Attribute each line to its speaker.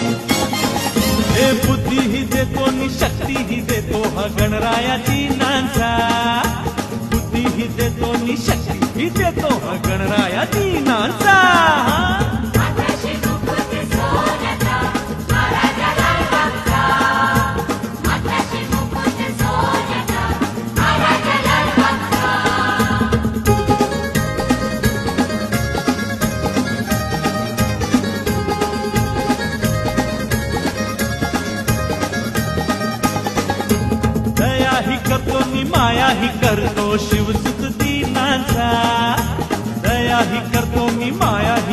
Speaker 1: हे बुद्धीही देतो नि शक्तीही देतो हा गणरायाची नांचा. बुद्धीही देतो नि शक्तीही देतो हा गणरायाची नांचा. दयाही करतो नि मायाही करतो शिवसुत दीनांचा. दयाही करतो नि मायाही